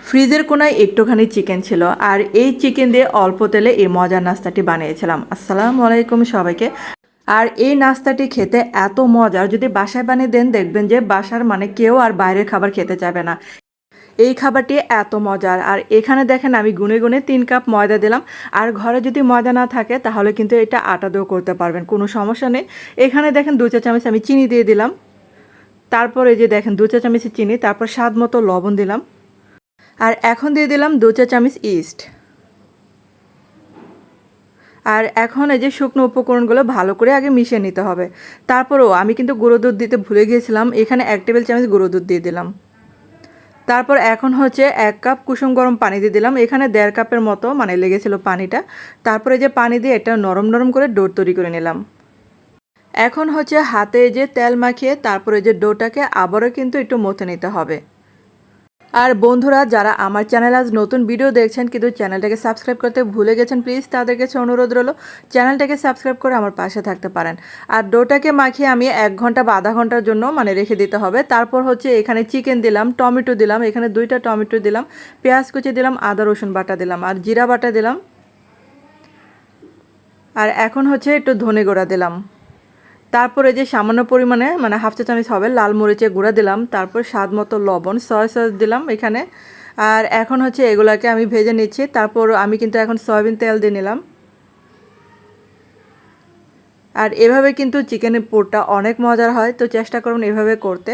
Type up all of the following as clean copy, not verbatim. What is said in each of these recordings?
ফ্রিজের কোনায় একটুখানি চিকেন ছিল, আর এই চিকেন দিয়ে অল্প তেলে এই মজার নাস্তাটি বানিয়েছিলাম। আসসালামু আলাইকুম সবাইকে। আর এই নাস্তাটি খেতে এত মজার, যদি বাসায় বানিয়ে দেন দেখবেন যে বাসার মানে কেউ আর বাইরের খাবার খেতে চাইবে না। এই খাবারটি এত মজার। আর এখানে দেখেন আমি গুনে গুনে 3 কাপ ময়দা দিলাম। আর ঘরে যদি ময়দা না থাকে তাহলে কিন্তু এটা আটা দিয়েও করতে পারবেন, কোনো সমস্যা নেই। এখানে দেখেন 2 চা চামচ আমি চিনি দিয়ে দিলাম। তারপর এই যে দেখেন 2 চা চামচ চিনি, তারপর স্বাদ মতো লবণ দিলাম। আর এখন দিয়ে দিলাম 2 চা চামচ ইস্ট। আর এখন এই যে শুকনো উপকরণগুলো ভালো করে আগে মিশিয়ে নিতে হবে। তারপরও আমি কিন্তু গুঁড়ো দুধ দিতে ভুলে গিয়েছিলাম, এখানে 1 টেবিল চামচ গুঁড়ো দুধ দিয়ে দিলাম। তারপর এখন হচ্ছে 1 কাপ কুসুম গরম পানি দিয়ে দিলাম। এখানে 1.5 কাপের মতো মানে লেগেছিল পানিটা। তারপরে যে পানি দিয়ে এটা নরম নরম করে ডো তৈরি করে নিলাম। এখন হচ্ছে হাতে যে তেল মাখিয়ে তারপরে যে ডোটাকে আবারও কিন্তু একটু মথে নিতে হবে। আর বন্ধুরা যারা আমার চ্যানেল আজ নতুন ভিডিও দেখছেন কিন্তু চ্যানেলটাকে সাবস্ক্রাইব করতে ভুলে গেছেন, প্লিজ তাদের কাছে অনুরোধ রইল চ্যানেলটাকে সাবস্ক্রাইব করে আমার পাশে থাকতে পারেন। আর ডোটাকে মাখিয়ে আমি 1 ঘন্টা বা আধা ঘন্টার জন্য মানে রেখে দিতে হবে। তারপর হচ্ছে এখানে চিকেন দিলাম, টমেটো দিলাম, এখানে 2টা টমেটো দিলাম, পেঁয়াজ কুচি দিলাম, আদা রসুন বাটা দিলাম, আর জিরা বাটা দিলাম। আর এখন হচ্ছে একটু ধনে গুঁড়া দিলাম। তারপরে যে সামান্য পরিমাণে মানে 1/2 চা চামচ হবে লাল মরিচের গুঁড়া দিলাম। তারপর স্বাদ মতো লবণ, সয়া সস দিলাম এখানে। আর এখন হচ্ছে এগুলাকে আমি ভেজে নিচ্ছি। তারপর আমি কিন্তু এখন সয়াবিন তেল দিয়ে নিলাম। আর এভাবে কিন্তু চিকেনের পুরটা অনেক মজার হয়, তো চেষ্টা করুন এভাবে করতে।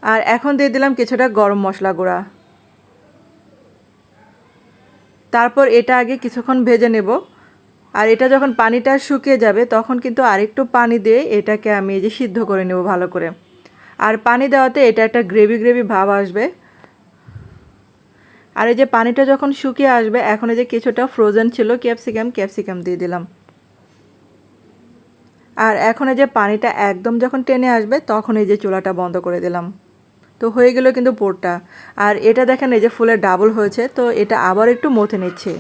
আর এখন দিয়ে দিলাম কিছুটা গরম মশলা গুঁড়া। তারপর এটা আগে কিছুক্ষণ ভেজে নেব। আর এটা যখন পানিটা শুকিয়ে যাবে তখন কিন্তু আরেকটু পানি দিয়ে এটাকে আমি এই যে সিদ্ধ করে নেব ভালো করে। আর পানি দেওয়াতে এটা একটা গ্রেভি গ্রেভি ভাব আসবে। আর এই যে পানিটা যখন শুকিয়ে আসবে এখন এই যে কিছুটা ফ্রোজেন ছিল ক্যাপসিকাম দিয়ে দিলাম। আর এখন এই যে পানিটা একদম যখন টেনে আসবে তখন এই যে চুলাটা বন্ধ করে দিলাম। তো হয়ে গেল কিন্তু পোরটা। আর এটা দেখেন এই যে ফুলে ডাবল হয়েছে, তো এটা আবার একটু মথে নিচ্ছি।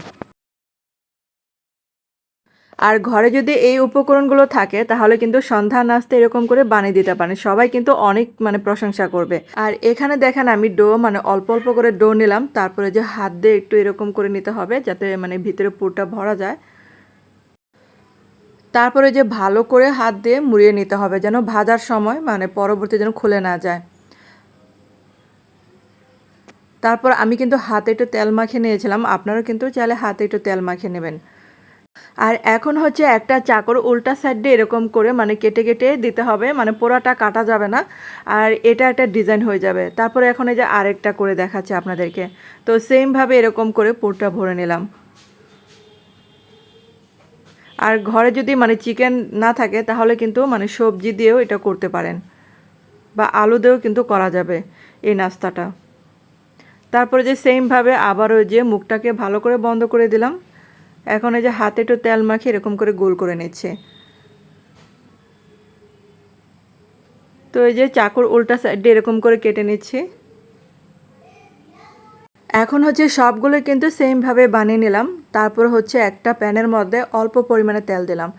আর ঘরে যদি এই উপকরণগুলো থাকে তাহলে কিন্তু সন্ধ্যা নাস্তা এরকম করে বানিয়ে দিতে পারেন, সবাই কিন্তু অনেক মানে প্রশংসা করবে। আর এখানে দেখেন আমি ডো মানে অল্প অল্প করে ডো নিলাম, তারপরে যে হাত দিয়ে একটু এরকম করে নিতে হবে যাতে মানে ভিতরে পুরটা ভরা যায়। তারপরে যে ভালো করে হাত দিয়ে মুড়িয়ে নিতে হবে যেন ভাজার সময় মানে পরবর্তী যেন খুলে না যায়। তারপর আমি কিন্তু হাতে একটু তেল মাখিয়ে নিয়েছিলাম, আপনারা কিন্তু চাইলে হাতে একটু তেল মাখিয়ে নেবেন। আর এখন হচ্ছে একটা চাকুর উল্টা সাইড দিয়ে এরকম করে মানে কেটে কেটে দিতে হবে, মানে পোড়াটা কাটা যাবে না। আর এটা একটা ডিজাইন হয়ে যাবে। তারপরে এখন এই যে আরেকটা করে দেখাচ্ছি আপনাদেরকে। তো সেমভাবে এরকম করে পুরটা ভরে নিলাম। আর ঘরে যদি মানে চিকেন না থাকে তাহলে কিন্তু মানে সবজি দিয়েও এটা করতে পারেন, বা আলু দিয়েও কিন্তু করা যাবে এই নাস্তাটা। তারপরে যে সেমভাবে আবারও যে মুখটাকে ভালো করে বন্ধ করে দিলাম। এখন এই যে হাতে একটু তেল মাখিয়ে এরকম করে গোল করে নিচ্ছে। তো এই যে চাকুর উল্টা সাইডে এরকম করে কেটে নিচ্ছি। এখন হচ্ছে সবগুলো কিন্তু সেমভাবে বানিয়ে নিলাম। তারপর হচ্ছে একটা প্যানের মধ্যে অল্প পরিমাণে তেল দিলাম।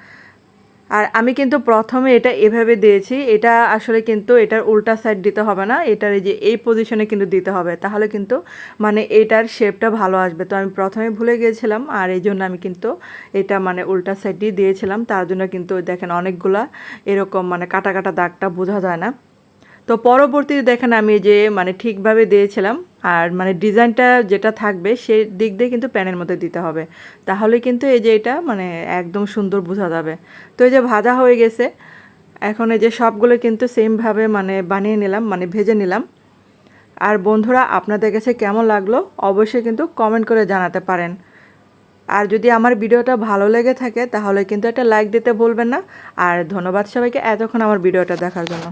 আর আমি কিন্তু প্রথমে এটা এভাবে দিয়েছি, এটা আসলে কিন্তু এটার উল্টা সাইড দিতে হবে না, এটার এই যে এই পজিশনে কিন্তু দিতে হবে, তাহলে কিন্তু মানে এটার শেপটা ভালো আসবে। তো আমি প্রথমে ভুলে গিয়েছিলাম, আর এই জন্য আমি কিন্তু এটা মানে উল্টা সাইডই দিয়েছিলাম, তার জন্য কিন্তু দেখেন অনেকগুলা এরকম মানে কাটা কাটা দাগটা বোঝা যায় না। তো পরবর্তীতে দেখেন আমি যে মানে ঠিকভাবে দিয়েছিলাম। আর মানে ডিজাইনটা যেটা থাকবে সেই দিক দিয়ে কিন্তু প্যানের মধ্যে দিতে হবে, তাহলে কিন্তু এই যে এটা মানে একদম সুন্দর বোঝা যাবে। তো এই যে ভাজা হয়ে গেছে। এখন এই যে সবগুলো কিন্তু সেমভাবে মানে বানিয়ে নিলাম, মানে ভেজে নিলাম। আর বন্ধুরা আপনাদের কাছে কেমন লাগলো অবশ্যই কিন্তু কমেন্ট করে জানাতে পারেন। আর যদি আমার ভিডিওটা ভালো লেগে থাকে তাহলে কিন্তু একটা লাইক দিতে ভুলবেন না। আর ধন্যবাদ সবাইকে এতক্ষণ আমার ভিডিওটা দেখার জন্য।